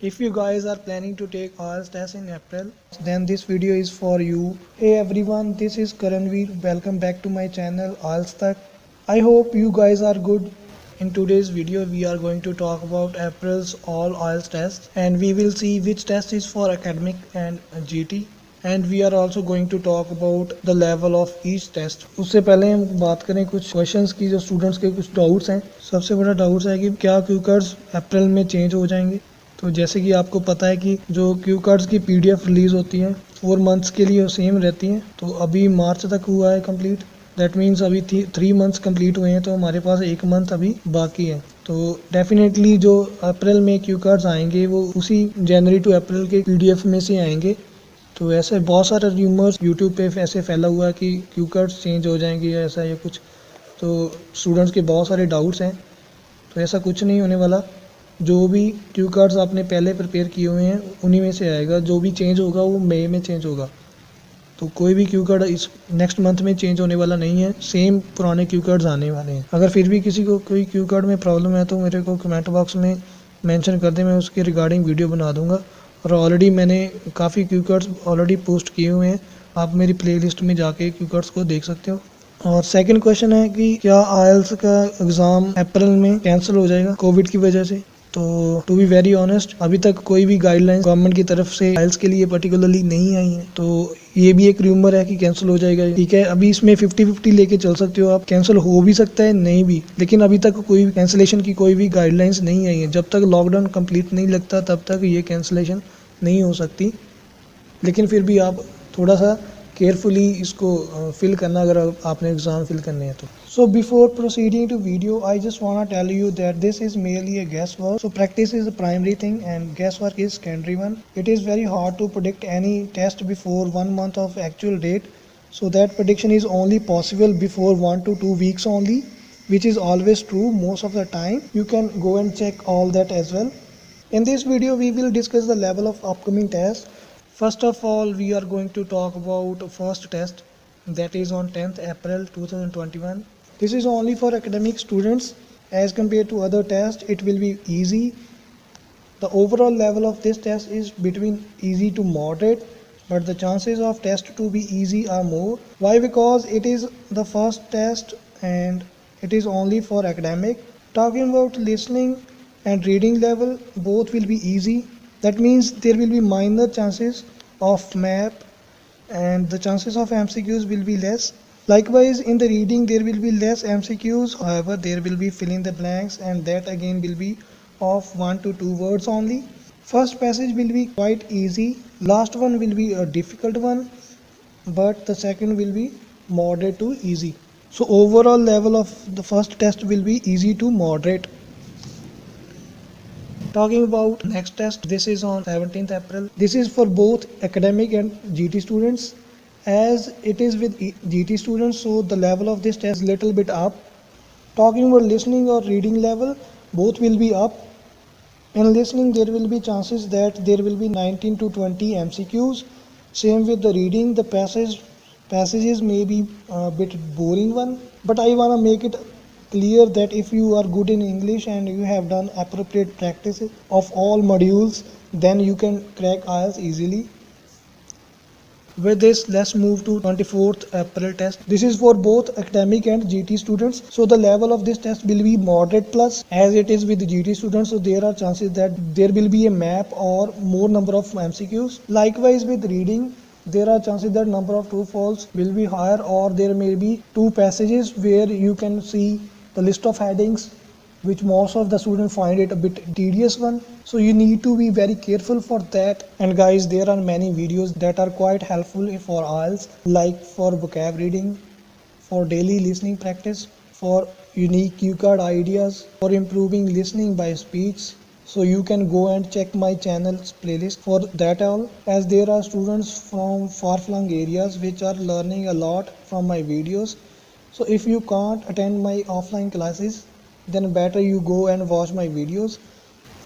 If you guys are planning to take IELTS test in April, then this video is for you. Hey everyone, this is Karanveer. Welcome back to my channel IELTS Tak. I hope you guys are good. In today's video, we are going to talk about April's all IELTS tests, and we will see which test is for academic and GT. And we are also going to talk about the level of each test. उससे पहले हम बात करें कुछ questions की जो students के कुछ डाउट्स हैं। सबसे बड़ा डाउट्स है कि क्या क्यू कार्ड्स अप्रैल में चेंज हो जाएंगे। तो जैसे कि आपको पता है कि जो क्यू कार्ड्स की पीडीएफ रिलीज़ होती है 4 मंथ्स के लिए सेम रहती हैं। तो अभी मार्च तक हुआ है कंप्लीट, दैट मीन्स अभी 3 मंथ्स कंप्लीट हुए हैं, तो हमारे पास 1 मंथ अभी बाकी है। तो डेफिनेटली जो अप्रैल में क्यू कार्ड्स आएंगे वो उसी जनवरी टू अप्रैल के पीडीएफ में से आएंगे। तो ऐसे बहुत सारे र्यूमर्स यूट्यूब पे ऐसे फैला हुआ है कि क्यू कार्ड्स चेंज हो जाएंगे या ऐसा या कुछ। तो स्टूडेंट्स के बहुत सारे डाउट्स हैं, तो ऐसा कुछ नहीं होने वाला। जो भी क्यू कार्ड्स आपने पहले प्रिपेयर किए हुए हैं उन्हीं में से आएगा। जो भी चेंज होगा वो मई में चेंज होगा। तो कोई भी क्यू कार्ड इस नेक्स्ट मंथ में चेंज होने वाला नहीं है, सेम पुराने क्यू कार्ड्स आने वाले हैं। अगर फिर भी किसी को कोई क्यू कार्ड में प्रॉब्लम है तो मेरे को कमेंट बॉक्स में मेंशन कर दें, मैं उसके रिगार्डिंग वीडियो बना दूंगा। और ऑलरेडी मैंने काफ़ी क्यू कार्ड्स ऑलरेडी पोस्ट किए हुए हैं, आप मेरी प्लेलिस्ट में जाके क्यू कार्ड्स को देख सकते हो। और सेकंड क्वेश्चन है कि क्या आईएलटीएस का एग्ज़ाम अप्रैल में कैंसिल हो जाएगा कोविड की वजह से। तो टू बी वेरी ऑनेस्ट, अभी तक कोई भी गाइडलाइंस गवर्नमेंट की तरफ से आईएलटीएस के लिए पर्टिकुलरली नहीं आई है। तो ये भी एक र्यूमर है कि कैंसिल हो जाएगा। ठीक है, अभी इसमें 50-50 लेके चल सकते हो आप, कैंसिल हो भी सकता है नहीं भी, लेकिन अभी तक कोई कैंसिलेशन की कोई भी गाइडलाइंस नहीं आई है। जब तक लॉकडाउन कंप्लीट नहीं लगता तब तक ये कैंसिलेशन नहीं हो सकती। लेकिन फिर भी आप थोड़ा सा केयरफुली इसको फिल करना अगर आपने एग्ज़ाम फिल करने हैं तो। So before proceeding to video I just want tell you that this is merely a guess work. So practice is the primary thing and guess work is secondary one. It is very hard to predict any test before 1 month of actual date, so that prediction is only possible before 1 to 2 weeks only, which is always true most of the time. You can go and check all that as well. In this video we will discuss the level of upcoming tests. First of all, we are going to talk about first test, that is on 10th April 2021. This is only for academic students. As compared to other tests, it will be easy. The overall level of this test is between easy to moderate, but the chances of test to be easy are more. Why? Because it is the first test and it is only for academic. Talking about listening and reading level, both will be easy. That means there will be minor chances of map and the chances of MCQs will be less. Likewise, in the reading there will be less MCQs, however there will be fill in the blanks, and that again will be of 1 to 2 words only. First passage will be quite easy, last one will be a difficult one, but the second will be moderate to easy. So overall level of the first test will be easy to moderate. Talking about next test, this is on 17th April. This is for both academic and GT students. As it is with GT students, so the level of this test is little bit up. Talking about listening or reading level, both will be up. In listening, there will be chances that there will be 19 to 20 MCQs. Same with the reading, the passages may be a bit boring one, but I wanna make it clear that if you are good in English and you have done appropriate practices of all modules, then you can crack IELTS easily. With this, let's move to 24th April test. This is for both academic and GT students. So the level of this test will be moderate plus, as it is with the GT students. So there are chances that there will be a map or more number of MCQs. Likewise with reading, there are chances that number of true false will be higher, or there may be 2 passages where you can see the list of headings, which most of the students find it a bit tedious one. So you need to be very careful for that. And guys, there are many videos that are quite helpful for IELTS, like for vocab reading, for daily listening practice, for unique cue card ideas, for improving listening by speech. So you can go and check my channel's playlist for that all, as there are students from far-flung areas which are learning a lot from my videos. So if you can't attend my offline classes, then better you go and watch my videos.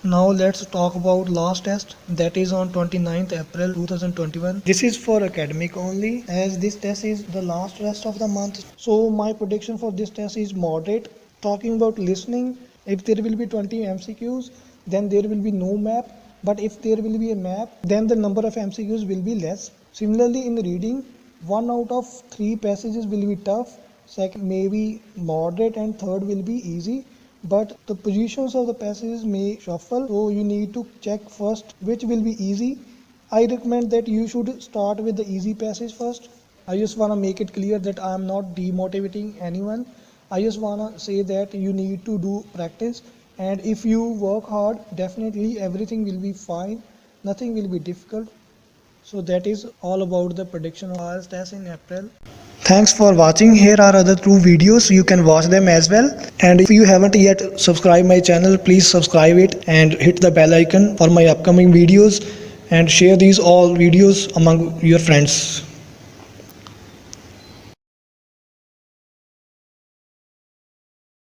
Now let's talk about last test, that is on 29th April 2021. This is for academic only, as this test is the last test of the month. So my prediction for this test is moderate. Talking about listening, if there will be 20 MCQs, then there will be no map, but if there will be a map, then the number of MCQs will be less. Similarly, in reading, 1 out of 3 passages will be tough, second maybe moderate, and third will be easy. But the positions of the passages may shuffle, so you need to check first which will be easy. I recommend that you should start with the easy passage first. I just want to make it clear that I am not demotivating anyone. I just want to say that you need to do practice, and if you work hard, definitely everything will be fine, nothing will be difficult. So that is all about the prediction of IELTS test in April. Thanks for watching. Here are other 2 videos, you can watch them as well. And if you haven't yet subscribed my channel, please subscribe it and hit the bell icon for my upcoming videos, and share these all videos among your friends.